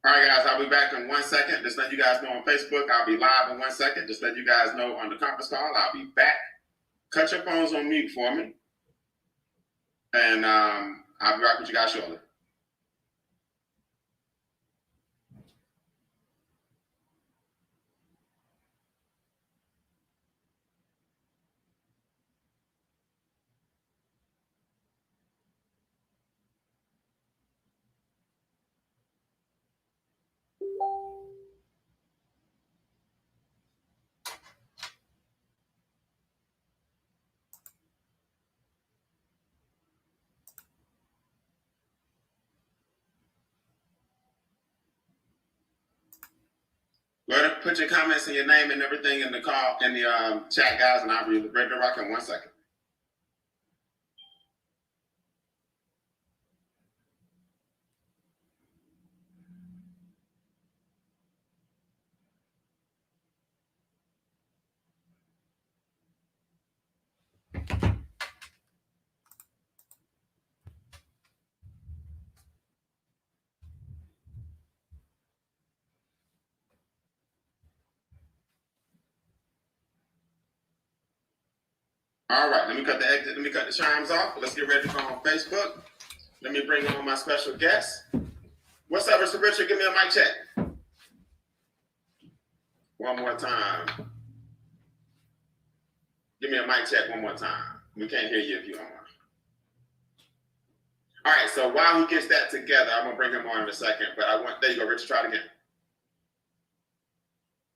All right, guys, I'll be back in 1 second. Just let you guys know on Facebook, I'll be live in 1 second. Just let you guys know on the conference call, I'll be back. Cut your phones on mute for me. And I'll be back with you guys shortly. Go ahead and put your comments and your name and everything in the call in the chat, guys, and I'll be ready to rock in 1 second. All right, let me cut the chimes off. Let's get ready to go on Facebook. Let me bring on my special guest. What's up, Mr. Richard? Give me a mic check. One more time. Give me a mic check one more time. We can't hear you if you're on. All right, so while he gets that together, I'm gonna bring him on in a second, but there you go, Richard, try it again.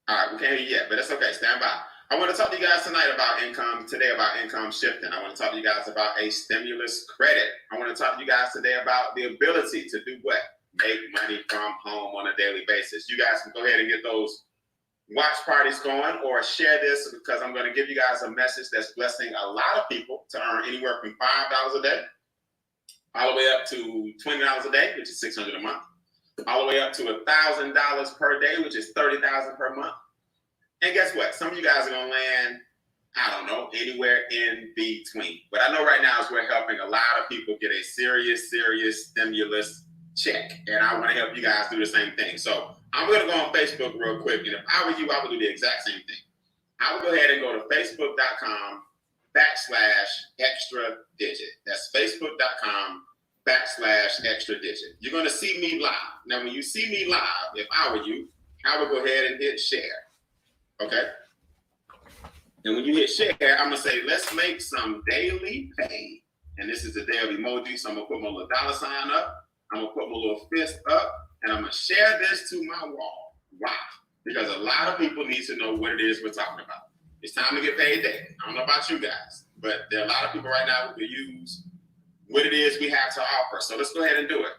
All right, we can't hear you yet, but it's okay, stand by. I want to talk to you guys tonight about income shifting. I want to talk to you guys about a stimulus credit. I want to talk to you guys today about the ability to do what? Make money from home on a daily basis. You guys can go ahead and get those watch parties going or share this because I'm going to give you guys a message that's blessing a lot of people to earn anywhere from $5 a day all the way up to $20 a day, which is $600 a month, all the way up to $1,000 per day, which is $30,000 per month. And guess what? Some of you guys are going to land, I don't know, anywhere in between. But I know right now is we're helping a lot of people get a serious stimulus check. And I want to help you guys do the same thing. So I'm going to go on Facebook real quick. And if I were you, I would do the exact same thing. I would go ahead and go to facebook.com/extra digit. That's facebook.com/extra digit. You're going to see me live. Now, when you see me live, if I were you, I would go ahead and hit share. Okay. And when you hit share, I'm going to say, let's make some daily pay. And this is the day of emoji. So I'm going to put my little dollar sign up. I'm going to put my little fist up. And I'm going to share this to my wall. Why? Because a lot of people need to know what it is we're talking about. It's time to get paid daily. I don't know about you guys, but there are a lot of people right now who can use what it is we have to offer. So let's go ahead and do it.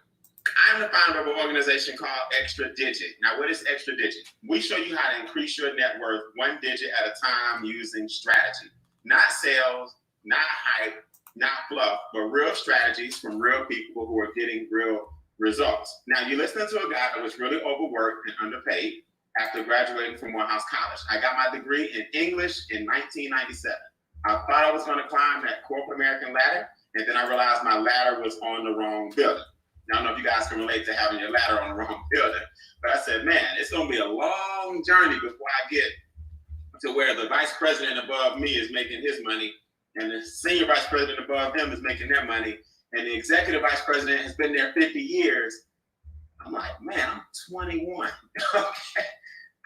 I'm the founder of an organization called Extra Digit. Now, what is Extra Digit? We show you how to increase your net worth one digit at a time using strategy. Not sales, not hype, not fluff, but real strategies from real people who are getting real results. Now, you're listening to a guy that was really overworked and underpaid after graduating from Morehouse College. I got my degree in English in 1997. I thought I was going to climb that corporate American ladder, and then I realized my ladder was on the wrong building. Now, I don't know if you guys can relate to having your ladder on the wrong building, but I said, man, it's going to be a long journey before I get to where the vice president above me is making his money and the senior vice president above him is making their money, and the executive vice president has been there 50 years. I'm like, man, I'm 21. Okay.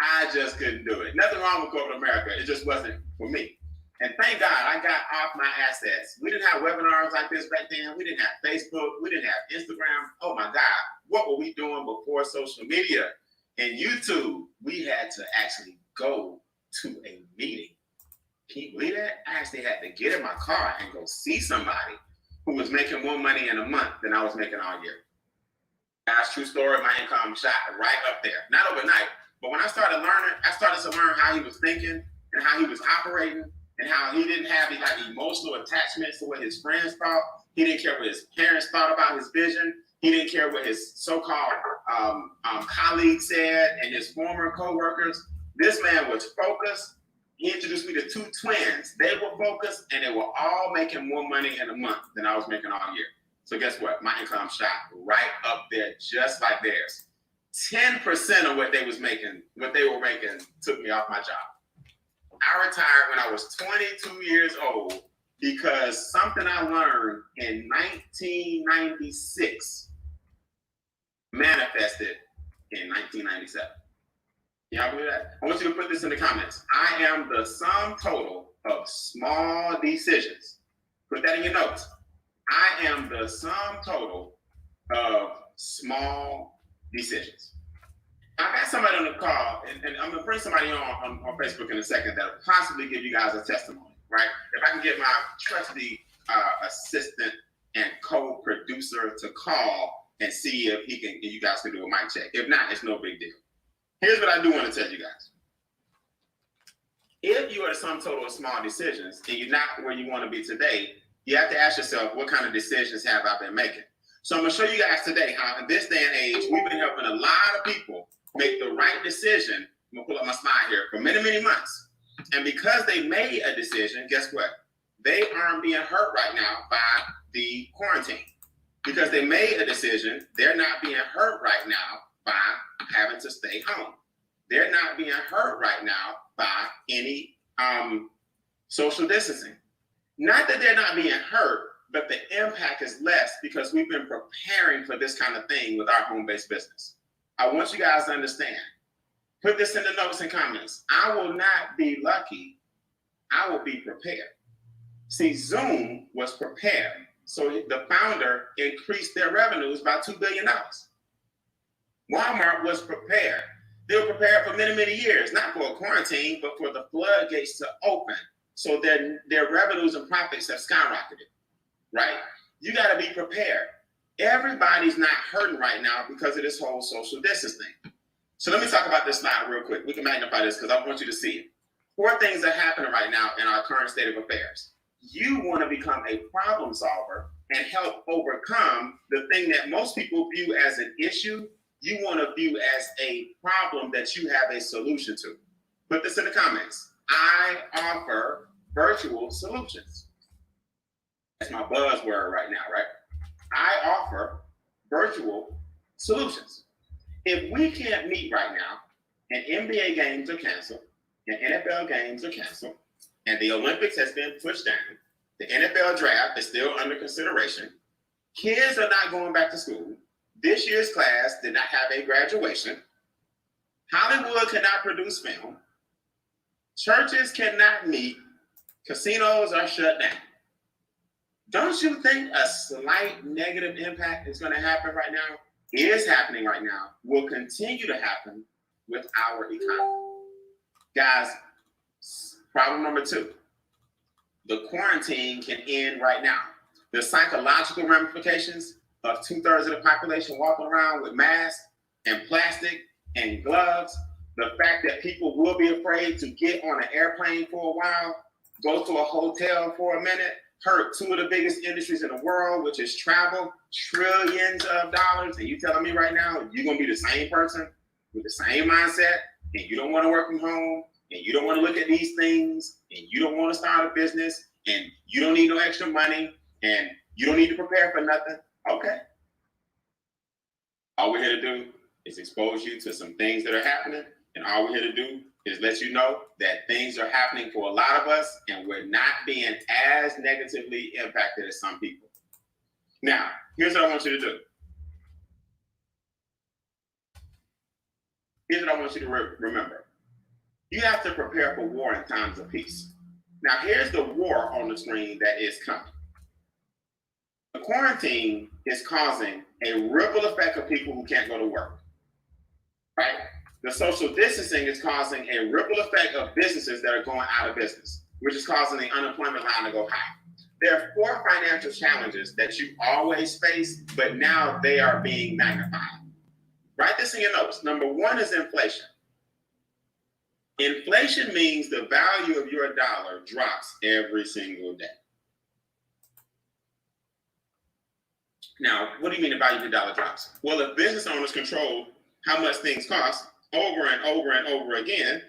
I just couldn't do it. Nothing wrong with corporate America. It just wasn't for me. And thank God I got off my assets. We didn't have webinars like this back then. We didn't have Facebook. We didn't have Instagram. Oh my God. What were we doing before social media and YouTube? We had to actually go to a meeting. Can you believe that? I actually had to get in my car and go see somebody who was making more money in a month than I was making all year. Guys, true story, my income shot right up there. Not overnight, but when I started learning, I started to learn how he was thinking and how he was operating and how he didn't have these like emotional attachments to what his friends thought. He didn't care what his parents thought about his vision. He didn't care what his so-called colleagues said and his former co-workers. This man was focused. He introduced me to two twins. They were focused and they were all making more money in a month than I was making all year. So guess what? My income shot right up there, just like theirs. 10% of what they were making took me off my job. I retired when I was 22 years old because something I learned in 1996 manifested in 1997. Y'all believe that? I want you to put this in the comments. I am the sum total of small decisions. Put that in your notes. I am the sum total of small decisions. I got somebody on the call, and I'm going to bring somebody on Facebook in a second that will possibly give you guys a testimony, right? If I can get my trusty assistant and co-producer to call and see if you guys can do a mic check. If not, it's no big deal. Here's what I do want to tell you guys. If you are the sum total of small decisions and you're not where you want to be today, you have to ask yourself, what kind of decisions have I been making? So I'm going to show you guys today how in this day and age, we've been helping a lot of people make the right decision. I'm going to pull up my slide here for many, many months. And because they made a decision, guess what? They aren't being hurt right now by the quarantine. Because they made a decision, they're not being hurt right now by having to stay home. They're not being hurt right now by any social distancing. Not that they're not being hurt, but the impact is less because we've been preparing for this kind of thing with our home-based business. I want you guys to understand. Put this in the notes and comments. I will not be lucky. I will be prepared. See, Zoom was prepared. So the founder increased their revenues by $2 billion. Walmart was prepared. They were prepared for many, many years, not for a quarantine, but for the floodgates to open. So their revenues and profits have skyrocketed, right? You got to be prepared. Everybody's not hurting right now because of this whole social distance thing. So let me talk about this slide real quick. We can magnify this because I want you to see it. 4 things are happening right now in our current state of affairs. You want to become a problem solver and help overcome the thing that most people view as an issue. You want to view as a problem that you have a solution to. Put this in the comments. I offer virtual solutions. That's my buzzword right now, right? I offer virtual solutions. If we can't meet right now, and NBA games are canceled, and NFL games are canceled, and the Olympics has been pushed down, the NFL draft is still under consideration, kids are not going back to school, this year's class did not have a graduation, Hollywood cannot produce film, churches cannot meet, casinos are shut down. Don't you think a slight negative impact is going to happen right now? It is happening right now, will continue to happen with our economy. Guys, problem number 2, the quarantine can end right now. The psychological ramifications of 2/3 of the population walking around with masks and plastic and gloves, the fact that people will be afraid to get on an airplane for a while, go to a hotel for a minute, hurt 2 of the biggest industries in the world, which is travel, trillions of dollars. And you telling me right now, you're going to be the same person with the same mindset, and you don't want to work from home, and you don't want to look at these things, and you don't want to start a business, and you don't need no extra money, and you don't need to prepare for nothing. Okay. All we're here to do is expose you to some things that are happening, and all we're here to do is let you know that things are happening for a lot of us, and we're not being as negatively impacted as some people. Now, here's what I want you to do. Here's what I want you to remember. You have to prepare for war in times of peace. Now, here's the war on the screen that is coming. The quarantine is causing a ripple effect of people who can't go to work, right? The social distancing is causing a ripple effect of businesses that are going out of business, which is causing the unemployment line to go high. There are 4 financial challenges that you always face, but now they are being magnified. Write this in your notes. Number 1 is inflation. Inflation means the value of your dollar drops every single day. Now, what do you mean the value of your dollar drops? Well, if business owners control how much things cost over and over and over again,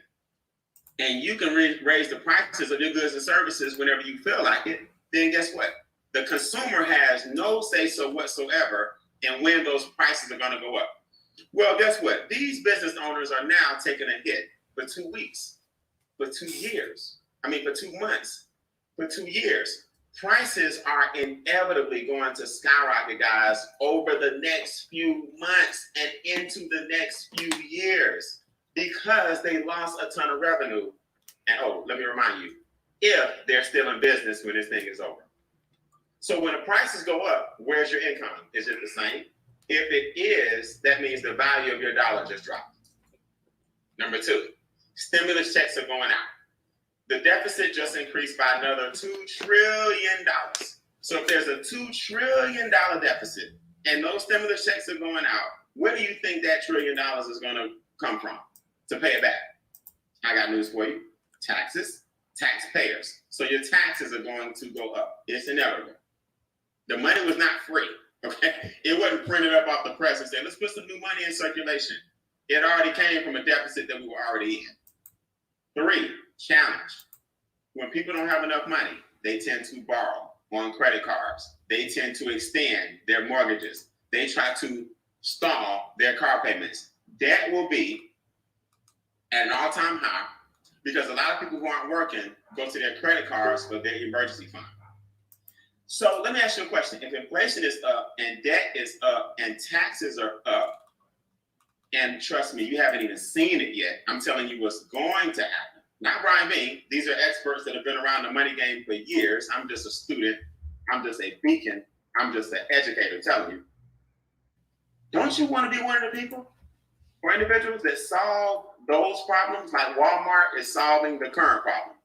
and you can raise the prices of your goods and services whenever you feel like it, then guess what? The consumer has no say-so whatsoever in when those prices are going to go up. Well, guess what? These business owners are now taking a hit for 2 weeks, for 2 years. For 2 months, for 2 years. Prices are inevitably going to skyrocket, guys, over the next few months and into the next few years because they lost a ton of revenue. And let me remind you, if they're still in business when this thing is over. So when the prices go up, where's your income? Is it the same? If it is, that means the value of your dollar just dropped. Number 2, stimulus checks are going out. The deficit just increased by another $2 trillion. So if there's a $2 trillion deficit and those stimulus checks are going out, where do you think that $1 trillion is going to come from to pay it back? I got news for you. Taxes, taxpayers. So your taxes are going to go up. It's inevitable. The money was not free, okay? It wasn't printed up off the press and said, let's put some new money in circulation. It already came from a deficit that we were already in. 3, challenge. When people don't have enough money, they tend to borrow on credit cards. They tend to extend their mortgages. They try to stall their car payments. Debt will be at an all-time high because a lot of people who aren't working go to their credit cards for their emergency fund. So let me ask you a question. If inflation is up and debt is up and taxes are up, and trust me, you haven't even seen it yet, I'm telling you what's going to happen. Not Brian Beane. These are experts that have been around the money game for years. I'm just a student. I'm just a beacon. I'm just an educator telling you. Don't you want to be one of the people or individuals that solve those problems like Walmart is solving the current problem?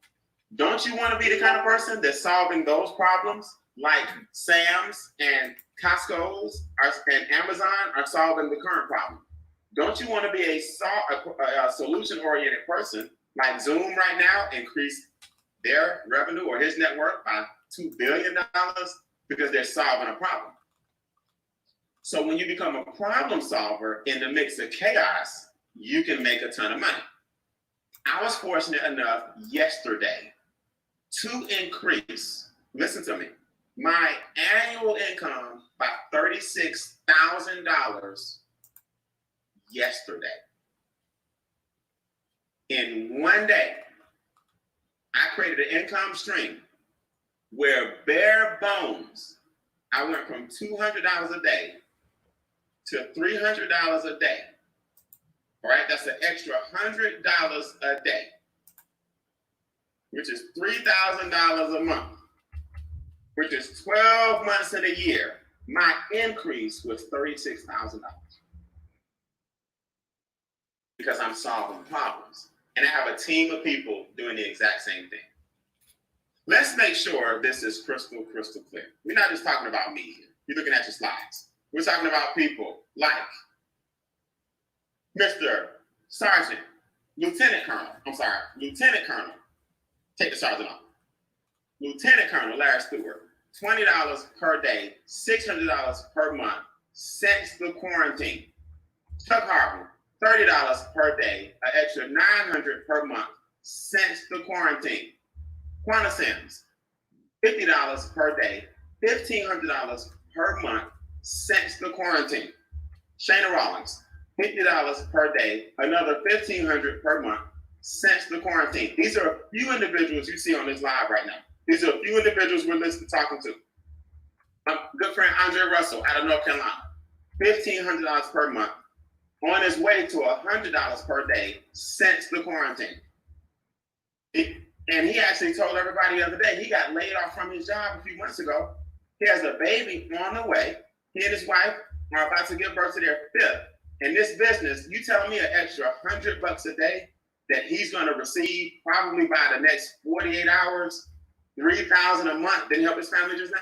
Don't you want to be the kind of person that's solving those problems like Sam's and Costco's and Amazon are solving the current problem? Don't you want to be a solution-oriented person like Zoom right now increase their revenue or his net worth by $2 billion because they're solving a problem? So when you become a problem solver in the mix of chaos, you can make a ton of money. I was fortunate enough yesterday to increase, listen to me, my annual income by $36,000 yesterday. In one day, I created an income stream where bare bones, I went from $200 a day to $300 a day. All right, that's an extra $100 a day, which is $3,000 a month, which is 12 months in a year. My increase was $36,000 because I'm solving problems. And I have a team of people doing the exact same thing. Let's make sure this is crystal clear. We're not just talking about me here. You're looking at your slides. We're talking about people like Mr. Sergeant, Lieutenant Colonel. Take the sergeant off. Lieutenant Colonel Larry Stewart, $20 per day, $600 per month since the quarantine. Chuck Harvey, $30 per day, an extra $900 per month since the quarantine. Quanta Sims, $50 per day, $1,500 per month since the quarantine. Shana Rollins, $50 per day, another $1,500 per month since the quarantine. These are a few individuals you see on this live right now. These are a few individuals we're listening, talking to. My good friend Andre Russell out of North Carolina, $1,500 per month, on his way to $100 per day since the quarantine. And he actually told everybody the other day he got laid off from his job a few months ago. He has a baby on the way. He and his wife are about to give birth to their 5th. In this business, you telling me an extra $100 a day that he's going to receive probably by the next 48 hours, $3,000 a month, didn't help his family just now?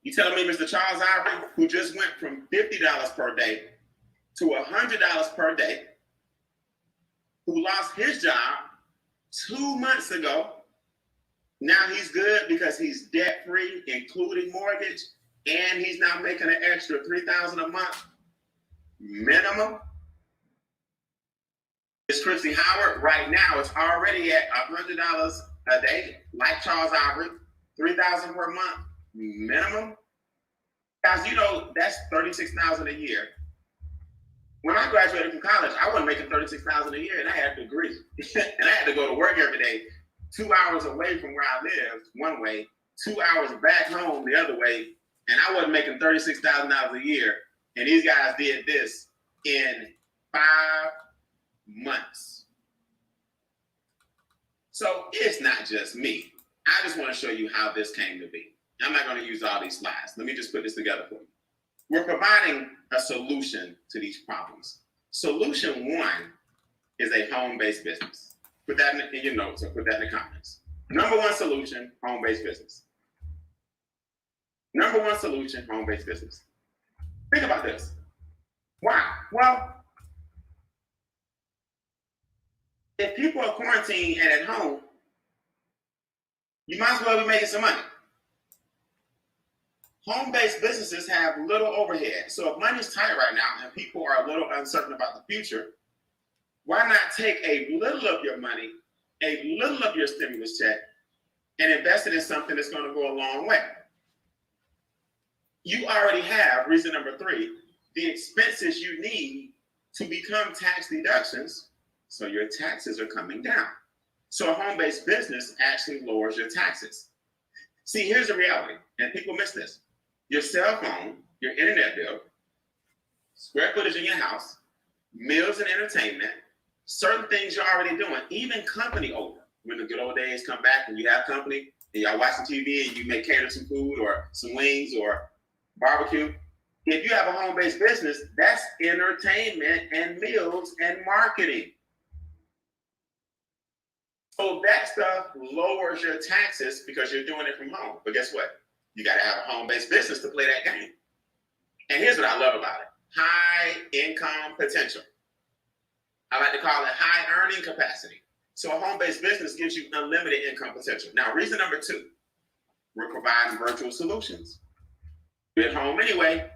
You telling me Mr. Charles Ivory, who just went from $50 per day to $100 per day, who lost his job 2 months ago, now he's good because he's debt-free, including mortgage, and he's now making an extra $3,000 a month minimum. It's Christy Howard right now. It's already at $100 a day, like Charles Ivory, $3,000 per month minimum. Guys, you know, that's $36,000 a year. When I graduated from college, I wasn't making $36,000 a year, and I had a degree. And I had to go to work every day, 2 hours away from where I lived, one way, 2 hours back home the other way, and I wasn't making $36,000 a year. And these guys did this in 5 months. So it's not just me. I just want to show you how this came to be. I'm not going to use all these slides. Let me just put this together for you. We're providing a solution to these problems. Solution one is a home-based business. Put that in your notes or put that in the comments. Number one solution, home-based business. Number one solution, home-based business. Think about this. Why? Well, if people are quarantined and at home, you might as well be making some money. Home-based businesses have little overhead. So if money's tight right now and people are a little uncertain about the future, why not take a little of your money, a little of your stimulus check, and invest it in something that's going to go a long way? You already have, reason number 3, the expenses you need to become tax deductions, so your taxes are coming down. So a home-based business actually lowers your taxes. See, here's the reality, and people miss this. Your cell phone, your internet bill, square footage in your house, meals and entertainment, certain things you're already doing, even company over. When the good old days come back and you have company and y'all watching TV and you may cater some food or some wings or barbecue. If you have a home-based business, that's entertainment and meals and marketing. So that stuff lowers your taxes because you're doing it from home. But guess what? You got to have a home-based business to play that game. And here's what I love about it. High income potential. I like to call it high earning capacity. So a home-based business gives you unlimited income potential. Now, reason number 2, we're providing virtual solutions. You're at home anyway.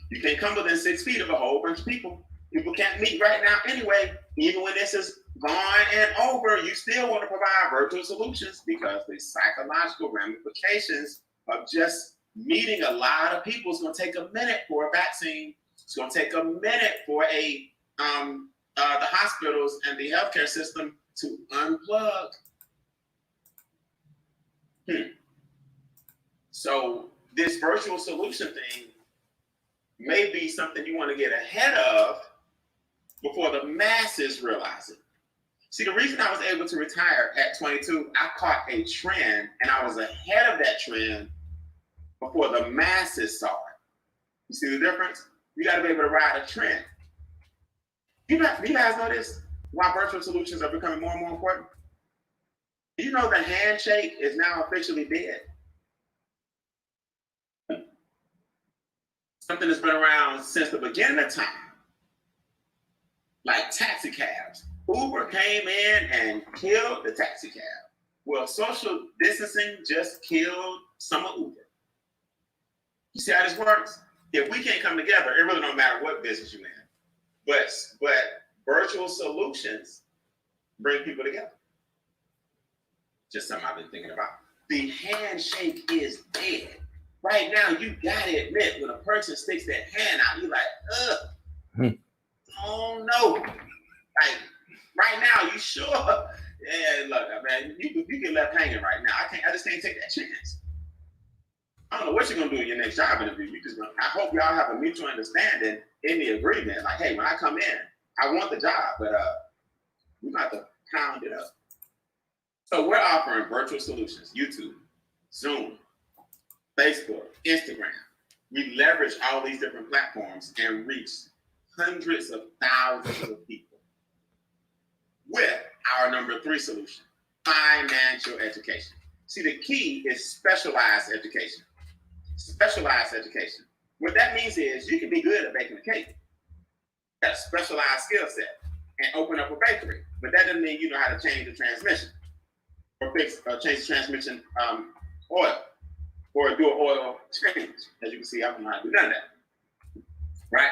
You can't come within 6 feet of a whole bunch of people. People can't meet right now anyway. Even when this is gone and over, you still want to provide virtual solutions because the psychological ramifications of just meeting a lot of people is going to take a minute for a vaccine. It's going to take a minute for the hospitals and the healthcare system to unplug. So this virtual solution thing may be something you want to get ahead of before the masses realize it. See, the reason I was able to retire at 22, I caught a trend and I was ahead of that trend before the masses saw it. You see the difference? You got to be able to ride a trend. You guys know this? Why virtual solutions are becoming more and more important? You know the handshake is now officially dead. Something that's been around since the beginning of time, like taxi cabs. Uber came in and killed the taxi cab. Well, social distancing just killed some of Uber. You see how this works? If we can't come together, it really don't matter what business you're in. But virtual solutions bring people together. Just something I've been thinking about. The handshake is dead. Right now, you gotta admit, when a person sticks their hand out, you're like, ugh. Oh no. Like, right now, you sure? Yeah, look, man, you get left hanging right now. I just can't take that chance. I don't know what you're gonna do in your next job interview. I hope y'all have a mutual understanding in the agreement. Like, hey, when I come in, I want the job, but we're about to pound it up. So we're offering virtual solutions, YouTube, Zoom, Facebook, Instagram. We leverage all these different platforms and reach hundreds of thousands of people with our number 3 solution, financial education. See, the key is specialized education. Specialized education. What that means is you can be good at baking a cake. Got a specialized skill set and open up a bakery. But that doesn't mean you know how to change the transmission or change the transmission oil or do an oil change. As you can see, I don't know how to do none of that. Right?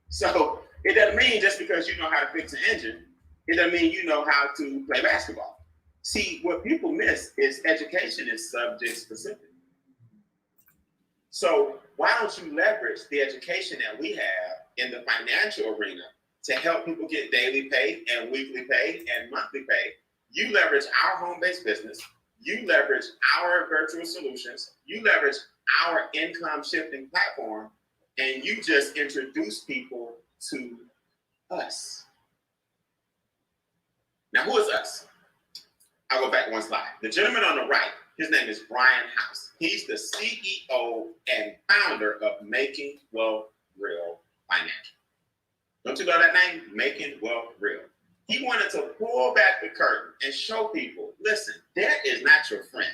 So it doesn't mean just because you know how to fix an engine, it doesn't mean you know how to play basketball. See, what people miss is education is subject specific. So why don't you leverage the education that we have in the financial arena to help people get daily pay and weekly pay and monthly pay? You leverage our home-based business. You leverage our virtual solutions. You leverage our income shifting platform, and you just introduce people to us. Now, who is us? I'll go back one slide. The gentleman on the right, his name is Brian House. He's the CEO and founder of Making Wealth Real Financial. Don't you know that name? Making Wealth Real. He wanted to pull back the curtain and show people, listen, debt is not your friend.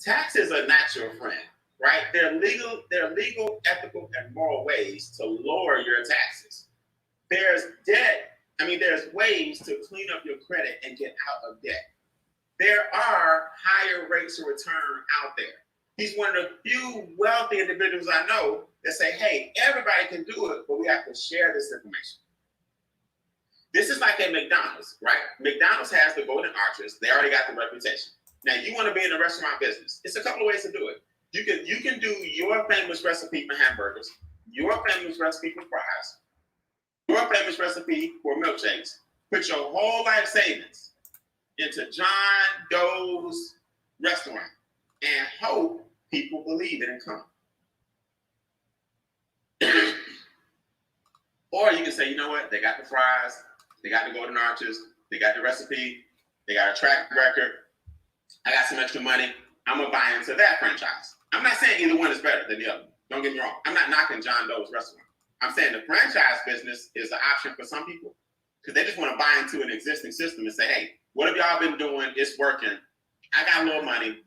Taxes are not your friend, right? There are legal, ethical, and moral ways to lower your taxes. There's ways to clean up your credit and get out of debt. There are higher rates of return out there. He's one of the few wealthy individuals I know that say, hey, everybody can do it, but we have to share this information. This is like at McDonald's, right? McDonald's has the golden arches. They already got the reputation. Now, you want to be in the restaurant business. It's a couple of ways to do it. You can do your famous recipe for hamburgers, your famous recipe for fries, your famous recipe for milkshakes. Put your whole life savings into John Doe's restaurant and hope people believe it and come. Or you can say, you know what? They got the fries. They got the golden arches. They got the recipe. They got a track record. I got some extra money. I'm going to buy into that franchise. I'm not saying either one is better than the other. Don't get me wrong. I'm not knocking John Doe's restaurant. I'm saying the franchise business is an option for some people because they just want to buy into an existing system and say, hey, what have y'all been doing? It's working. I got a little money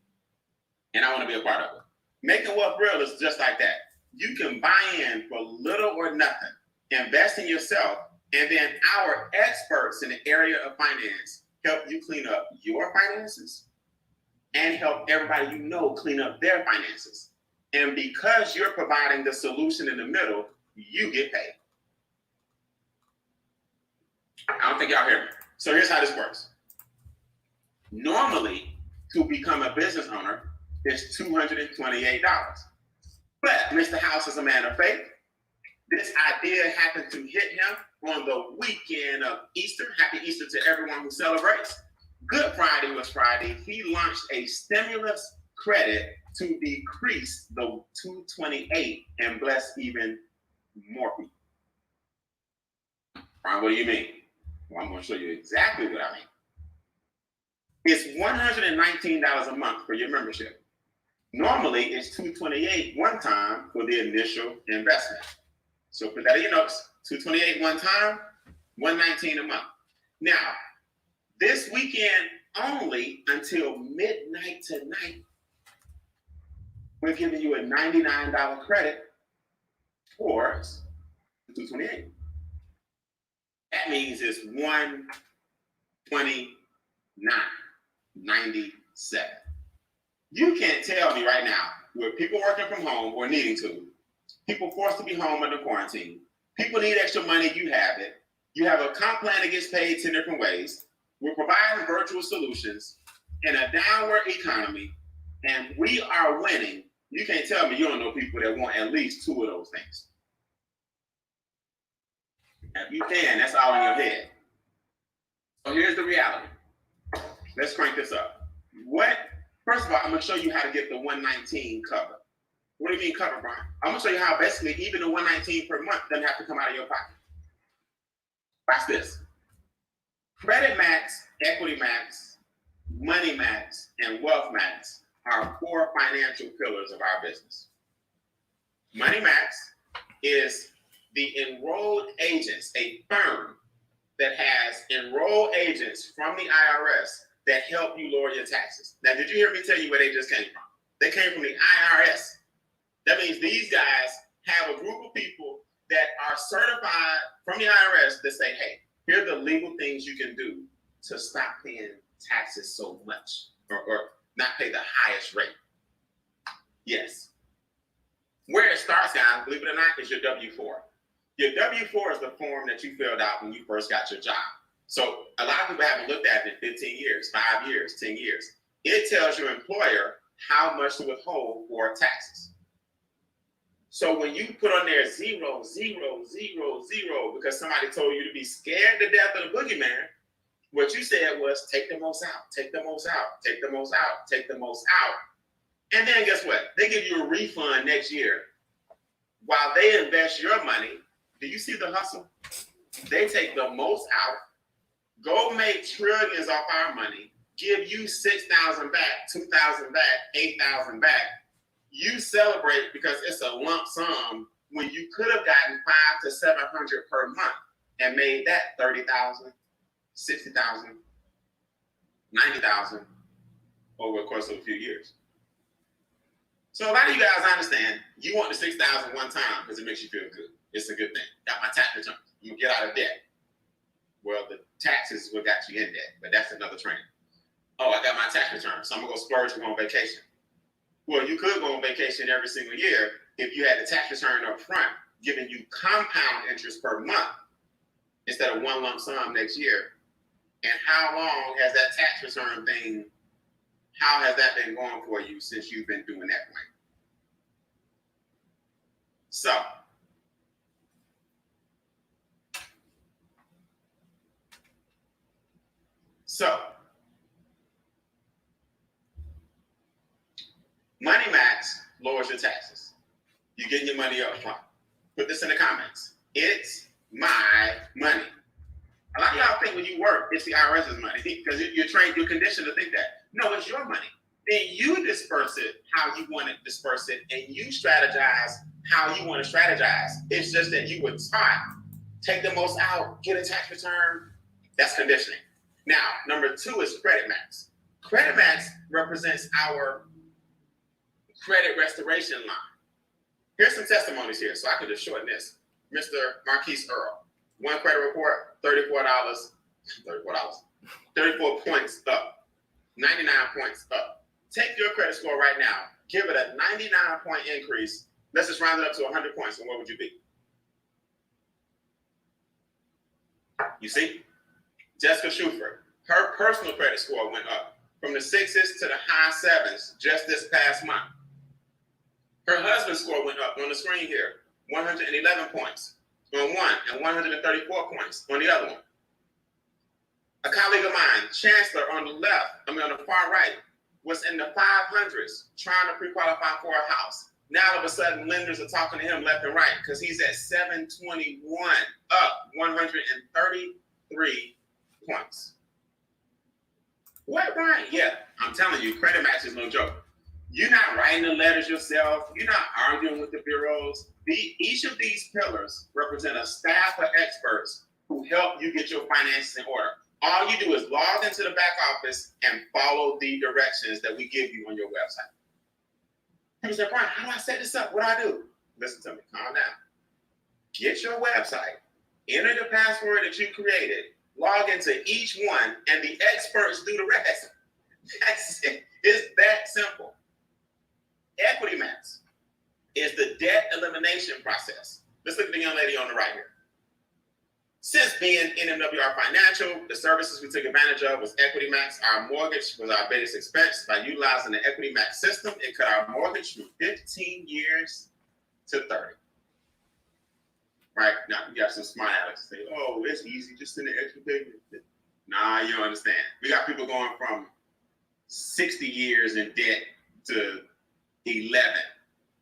and I want to be a part of it. Making Wealth Real is just like that. You can buy in for little or nothing, invest in yourself, and then our experts in the area of finance help you clean up your finances and help everybody you know clean up their finances. And because you're providing the solution in the middle, you get paid. I don't think y'all hear me. So here's how this works. Normally, to become a business owner, it's $228. But Mr. House is a man of faith. This idea happened to hit him on the weekend of Easter. Happy Easter to everyone who celebrates. Good Friday was Friday. He launched a stimulus credit to decrease the 228 and bless even more people. Brian, what do you mean? Well, I'm going to show you exactly what I mean. It's $119 a month for your membership. Normally, it's $228 one time for the initial investment. So put that in your notes. $228 one time, $119 a month. Now, this weekend only until midnight tonight, we're giving you a $99 credit for $228. That means it's $129.97. You can't tell me right now, with people working from home or needing to, people forced to be home under quarantine, people need extra money, you have it. You have a comp plan that gets paid 10 different ways. We're providing virtual solutions in a downward economy, and we are winning. You can't tell me you don't know people that want at least two of those things. If you can, that's all in your head. So here's the reality. Let's crank this up. First of all, I'm going to show you how to get the 119 cover. What do you mean cover, Brian? I'm going to show you how basically even the 119 per month doesn't have to come out of your pocket. Watch this. Credit Max, Equity Max, Money Max, and Wealth Max are core financial pillars of our business. Money Max is the enrolled agents, a firm that has enrolled agents from the IRS that help you lower your taxes. Now, did you hear me tell you where they just came from? They came from the IRS. That means these guys have a group of people that are certified from the IRS that say, hey, here are the legal things you can do to stop paying taxes so much or not pay the highest rate. Yes. Where it starts, guys, believe it or not, is your W-4. Your W-4 is the form that you filled out when you first got your job. So a lot of people haven't looked at it in 15 years, 5 years, 10 years. It tells your employer how much to withhold for taxes. So when you put on there 0, 0, 0, 0, because somebody told you to be scared to death of the boogeyman, what you said was take the most out, take the most out, take the most out, take the most out. And then guess what? They give you a refund next year while they invest your money. Do you see the hustle? They take the most out, go make trillions off our money, give you 6,000 back, 2,000 back, 8,000 back. You celebrate because it's a lump sum when you could have gotten 500 to 700 per month and made that 30,000, 60,000, 90,000 over the course of a few years. So a lot of you guys understand you want the 6,000 one time because it makes you feel good. It's a good thing. Got my tax return. You get out of debt. Well, the taxes is what got you in debt, but that's another training. Oh, I got my tax return, so I'm gonna go splurge and go on vacation. Well, you could go on vacation every single year if you had the tax return up front, giving you compound interest per month instead of one lump sum next year. And how long has that tax return thing, how has that been going for you since you've been doing that way? So, Money Max lowers your taxes. You get your money up front. Put this in the comments. It's my money. A lot of y'all think when you work, it's the IRS's money because you're trained, you're conditioned to think that. No, it's your money. Then you disperse it how you want to disperse it, and you strategize how you want to strategize. It's just that you were taught, take the most out, get a tax return. That's conditioning. Now, number 2 is Credit Max. Credit Max represents our credit restoration line. Here's some testimonies here, so I can just shorten this. Mr. Marquise Earl, one credit report, $34 34 points up, 99 points up. Take your credit score right now, give it a 99-point increase. Let's just round it up to 100 points, and what would you be? You see? Jessica Schuford, her personal credit score went up from the 6s to the high 7s just this past month. Her husband's score went up on the screen here, 111 points on one and 134 points on the other one. A colleague of mine, Chancellor on the left, on the far right, was in the 500s trying to pre-qualify for a house. Now all of a sudden, lenders are talking to him left and right because he's at 721, up 133 points. What, Brian? Yeah, I'm telling you, Credit Max is no joke. You're not writing the letters yourself. You're not arguing with the bureaus. Each of these pillars represent a staff of experts who help you get your finances in order. All you do is log into the back office and follow the directions that we give you on your website. People say, Brian, how do I set this up? What do I do? Listen to me, calm down. Get your website, enter the password that you created, log into each one, and the experts do the rest. That's it. It's that simple. Equity Max is the debt elimination process. Let's look at the young lady on the right here. Since being in MWR Financial, the services we took advantage of was Equity Max. Our mortgage was our biggest expense. By utilizing the Equity Max system, it cut our mortgage from 15 years to 30. Right? Now, you got some smart alecks say, oh, it's easy, just send the extra payment. Nah, you don't understand. We got people going from 60 years in debt to 11,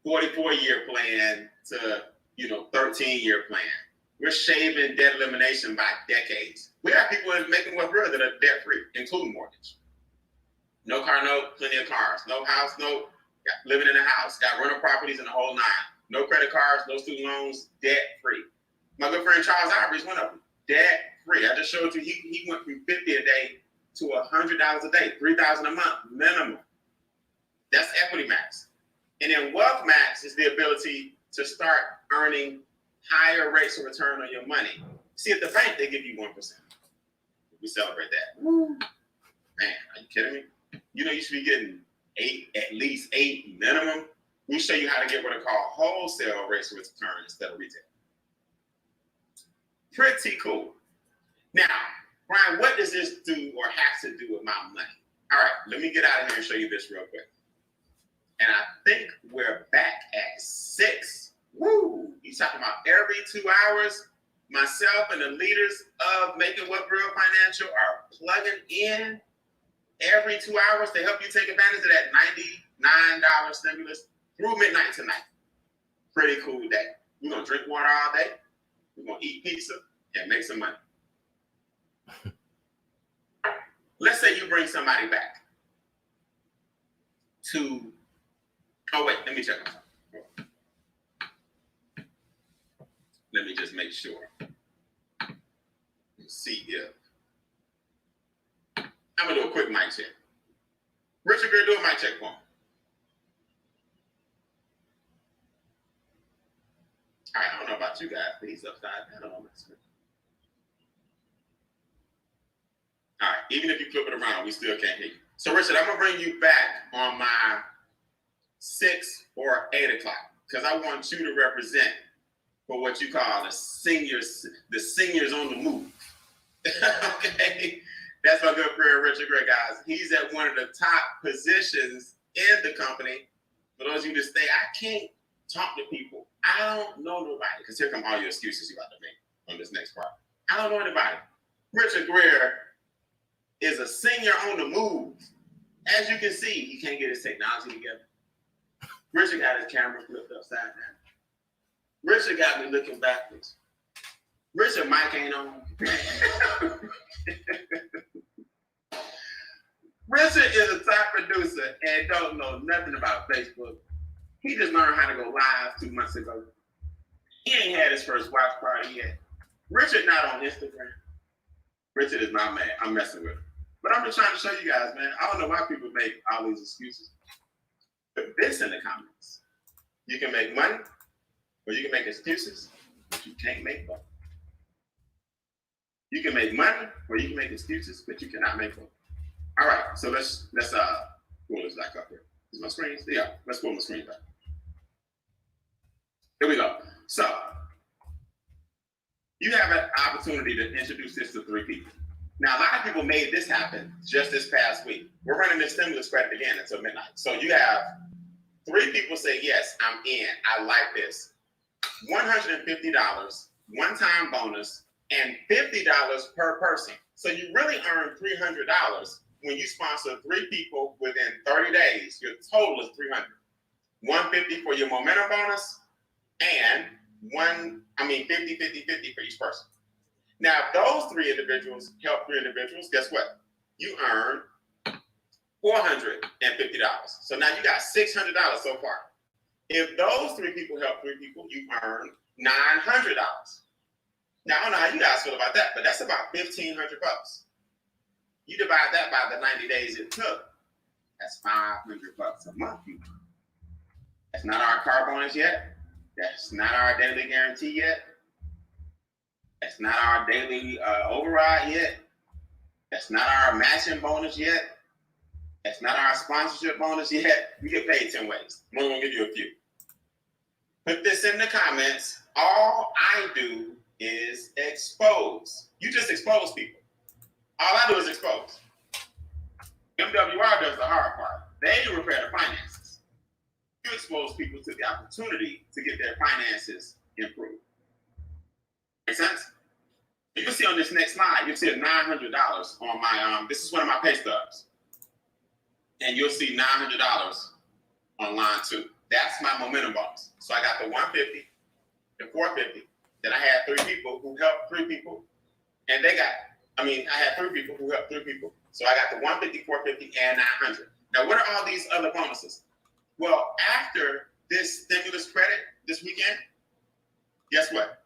44-year plan to, 13-year plan. We're shaving debt elimination by decades. We have people making West Virginia that are debt-free, including mortgage. No car note, plenty of cars. No house note, living in a house. Got rental properties in the whole 9. No credit cards, no student loans, debt-free. My good friend Charles Ivory's one of them, debt-free. I just showed you he went from $50 a day to $100 a day, $3,000 a month minimum. That's Equity Max. And then Wealth Max is the ability to start earning higher rates of return on your money. See, at the bank, they give you 1%. We celebrate that. Woo. Man, are you kidding me? You should be getting 8, at least 8 minimum. We show you how to get what are called wholesale rates of return instead of retail. Pretty cool. Now, Brian, what does this do or have to do with my money? All right, let me get out of here and show you this real quick. And I think we're back at 6. Woo! He's talking about every 2 hours, myself and the leaders of Making Wealth Real Financial are plugging in every 2 hours to help you take advantage of that $99 stimulus through midnight tonight. Pretty cool day. We're going to drink water all day. We're going to eat pizza and make some money. Let's say you bring somebody back to, oh wait, let me check myself. Let me just make sure. See if, I'm gonna do a quick mic check. Richard Greer, do a mic check for me. All right, I don't know about you guys, but he's upside down on this. All right, even if you flip it around, we still can't hear you. So Richard, I'm gonna bring you back on my 6 or 8 o'clock because I want you to represent for what you call the seniors on the move. Okay, that's my good friend Richard Greer, guys. He's at one of the top positions in the company. For those of you that stay, I can't talk to people. I don't know nobody, because here come all your excuses you about to make on this next part. I don't know anybody. Richard Greer is a senior on the move. As you can see, he can't get his technology together. Richard got his camera flipped upside down. Richard got me looking backwards. Richard mic ain't on. Richard is a top producer and don't know nothing about Facebook. He just learned how to go live 2 months ago. He ain't had his first watch party yet. Richard not on Instagram. Richard is my man. I'm messing with him. But I'm just trying to show you guys, man. I don't know why people make all these excuses. Put this in the comments. You can make money, or you can make excuses, but you can't make money. You can make money, or you can make excuses, but you cannot make money. All right, so let's pull this back up here. Is my screen? Yeah, let's pull my screen back. Here we go. So you have an opportunity to introduce this to 3 people. Now, a lot of people made this happen just this past week. We're running this stimulus credit again until midnight. So you have 3 people say, yes, I'm in. I like this. $150, one-time bonus, and $50 per person. So you really earn $300 when you sponsor 3 people within 30 days. Your total is $300. $150 for your momentum bonus, and 50 for each person. Now, if those 3 individuals help 3 individuals, guess what? You earn $450. So now you got $600 so far. If those 3 people help 3 people, you earn $900. Now, I don't know how you guys feel about that, but that's about $1,500. You divide that by the 90 days it took. That's $500 a month, people. That's not our car bonus yet. That's not our daily guarantee yet. That's not our daily override yet. That's not our matching bonus yet. That's not our sponsorship bonus yet. We get paid 10 ways. I'm only gonna give you a few. Put this in the comments. All I do is expose. You just expose people. All I do is expose. MWR does the hard part. They repair the finances. You expose people to the opportunity to get their finances improved. Make sense? You can see on this next slide, you'll see $900 on my, this is one of my pay stubs. And you'll see $900 on line 2. That's my momentum bonus. So I got the 150, the 450, then I had 3 people who helped 3 people. And I had 3 people who helped 3 people. So I got the 150, 450, and 900. Now, what are all these other bonuses? Well, after this stimulus credit this weekend, guess what?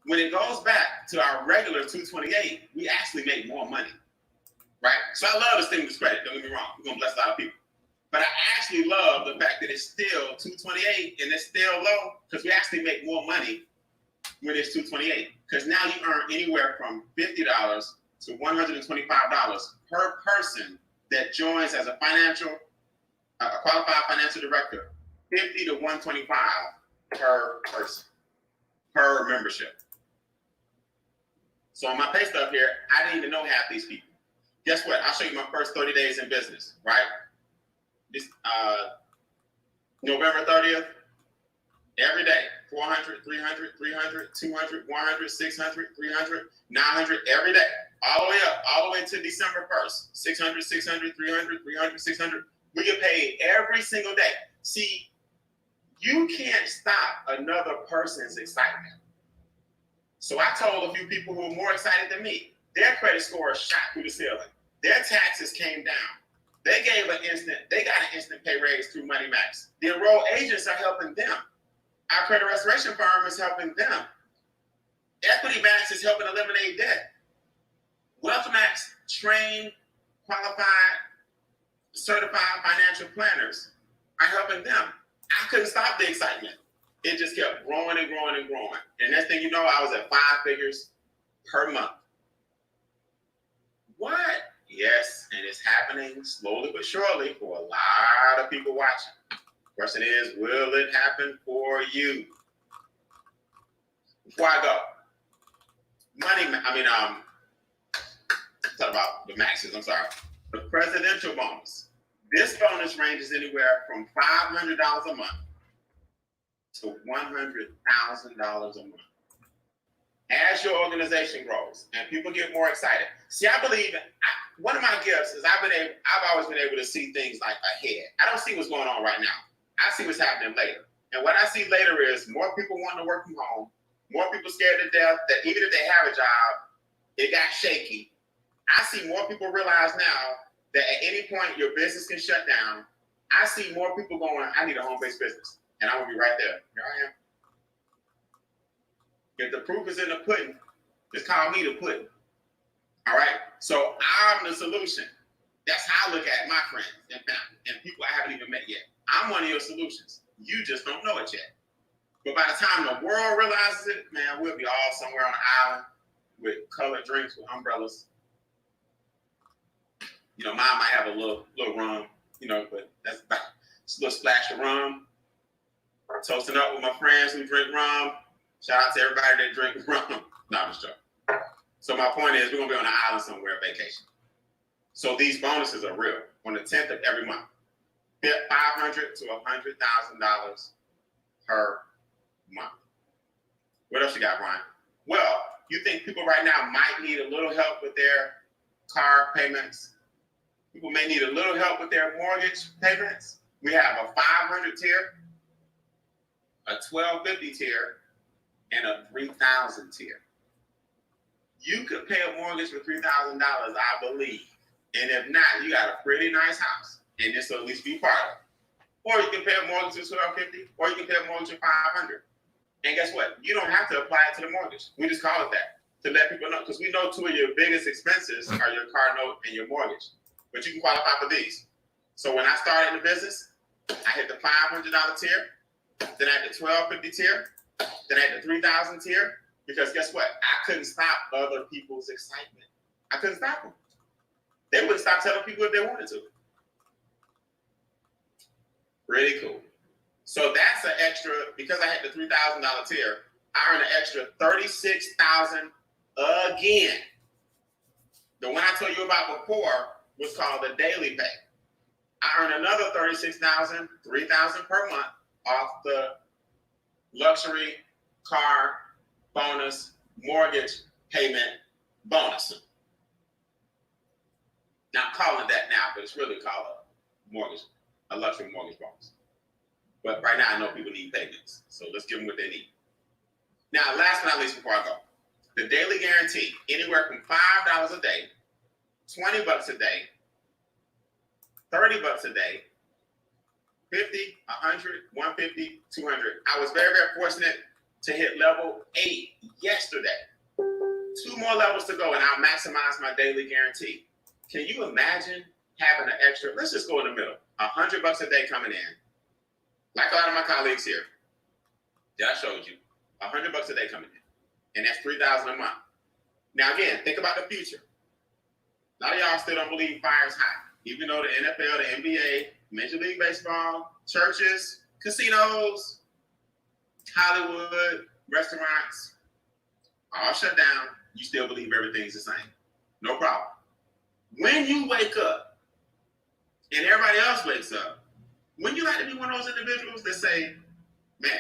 When it goes back to our regular 228, we actually make more money, right? So I love the stimulus credit, don't get me wrong. We're gonna bless a lot of people. But I actually love the fact that it's still 228 and it's still low because we actually make more money when it's 228. Because now you earn anywhere from $50 to $125 per person that joins as a qualified financial director. 50 to 125 per person, per membership. So on my pay stub here, I didn't even know half these people. Guess what? I'll show you my first 30 days in business, right? This November 30th, Every day, 400, 300, 300, 200, 100, 600, 300, 900, every day, all the way up, all the way to December 1st, 600, 600, 300, 300, 600. We get paid every single day. See, you can't stop another person's excitement. So I told a few people who were more excited than me, their credit score shot through the ceiling. Their taxes came down. They got an instant pay raise through Money Max. The enrolled agents are helping them. Our credit restoration firm is helping them. Equity Max is helping eliminate debt. Wealth Max trained, qualified, certified financial planners are helping them. I couldn't stop the excitement. It just kept growing and growing and growing. And next thing you know, I was at 5 figures per month. What? Yes, and it's happening slowly but surely for a lot of people watching. Question is, will it happen for you? Before I go, talk about the maxes, I'm sorry. The presidential bonus. This bonus ranges anywhere from $500 a month to $100,000 a month. As your organization grows and people get more excited. See, I believe one of my gifts is I've always been able to see things like ahead. I don't see what's going on right now. I see what's happening later. And what I see later is more people wanting to work from home, more people scared to death that even if they have a job, it got shaky. I see more people realize now that at any point your business can shut down. I see more people going, I need a home-based business. And I'm going to be right there. Here I am. If the proof is in the pudding, just call me the pudding. All right? So I'm the solution. That's how I look at my friends and family and people I haven't even met yet. I'm one of your solutions. You just don't know it yet. But by the time the world realizes it, man, we'll be all somewhere on an island with colored drinks, with umbrellas. You know, mine might have a little rum, you know, but that's about just a little splash of rum. Toasting up with my friends who drink rum. Shout out to everybody that drink rum. No, I'm just joking. So my point is, we're going to be on an island somewhere vacation. So these bonuses are real on the 10th of every month. $500,000 to $100,000 per month. What else you got, Brian? Well, you think people right now might need a little help with their car payments? People may need a little help with their mortgage payments. We have a 500 tier, a 1250 tier, and a 3,000 tier. You could pay a mortgage for $3,000, I believe. And if not, you got a pretty nice house. And this will at least be part of it. Or you can pay a mortgage of $1,250, or you can pay a mortgage of $500. And guess what? You don't have to apply it to the mortgage. We just call it that to let people know, because we know two of your biggest expenses are your car note and your mortgage. But you can qualify for these. So when I started in the business, I hit the $500 tier, then I hit the $1,250 tier, then I hit the $3,000 tier, because guess what? I couldn't stop other people's excitement. I couldn't stop them. They wouldn't stop telling people if they wanted to. Pretty cool. So that's an extra, because I had the $3,000 tier, I earned an extra $36,000 again. The one I told you about before was called the daily pay. I earned another $36,000, $3,000 per month off the luxury car bonus mortgage payment bonus. Now I'm calling it that now, but it's really called a luxury mortgage bonus. But right now I know people need payments, so let's give them what they need. Now, last but not least, before I go, the daily guarantee, anywhere from $5 a day, $20 a day, $30 a day, 50, 100, 150, 200. I was very, very fortunate to hit level 8 yesterday. 2 more levels to go, and I'll maximize my daily guarantee. Can you imagine having an extra, let's just go in the middle, $100 a day coming in, like a lot of my colleagues here that I showed you, $100 a day coming in, and that's $3,000 a month. Now again, think about the future. A lot of y'all still don't believe fire is hot, even though the NFL, the NBA, Major League Baseball, churches, casinos, Hollywood, restaurants, all shut down. You still believe everything's the same. No problem. When you wake up and everybody else wakes up, wouldn't you like to be one of those individuals that say, man,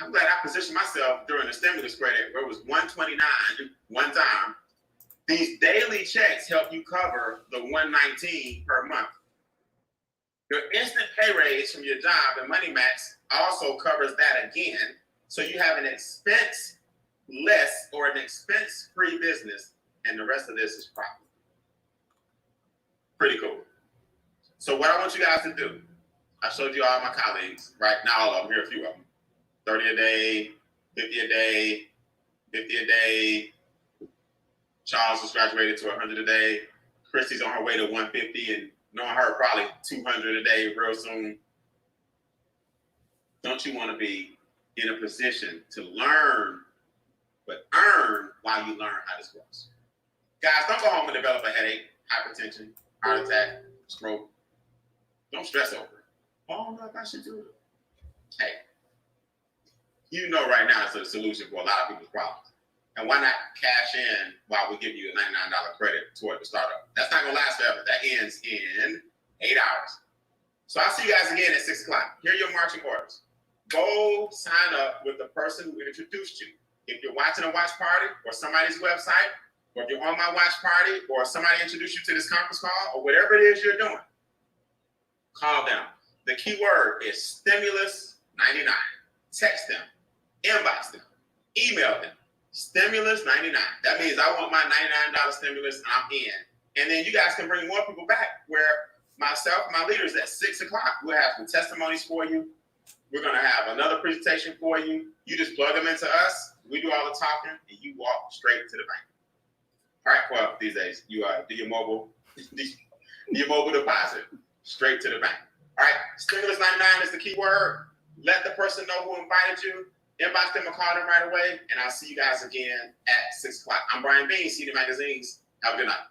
I'm glad I positioned myself during the stimulus credit where it was $129 one time. These daily checks help you cover the $119 per month. Your instant pay raise from your job and Money Max also covers that again. So you have an expense less or an expense-free business, and the rest of this is profit. Pretty cool. So what I want you guys to do, I showed you all my colleagues, right? Not all of them, here are a few of them. 30 a day, 50 a day, 50 a day. Charles was graduated to 100 a day. Christy's on her way to 150 and knowing her probably 200 a day real soon. Don't you want to be in a position to learn, but earn while you learn how this works? Guys, don't go home and develop a headache, hypertension, heart attack, stroke. Don't stress over it. I don't know if I should do it. Hey, you know right now it's a solution for a lot of people's problems. And why not cash in while we give you a $99 credit toward the startup? That's not gonna last forever. That ends in 8 hours. So I'll see you guys again at 6 o'clock. Here are your marching orders. Go sign up with the person who introduced you. If you're watching a watch party or somebody's website, or if you're on my watch party or somebody introduced you to this conference call or whatever it is you're doing, call them. The key word is stimulus 99. Text them, inbox them, email them. Stimulus 99. That means I want my $99 stimulus and I'm in. And then you guys can bring more people back where myself, my leaders at 6 o'clock, we'll have some testimonies for you. We're going to have another presentation for you. You just plug them into us. We do all the talking and you walk straight to the bank. All right, well, these days, you do your mobile deposit straight to the bank. All right, stimulus 99 is the key word. Let the person know who invited you. Inbox them or call them right away, and I'll see you guys again at 6 o'clock. I'm Brian Beane, CD Magazines. Have a good night.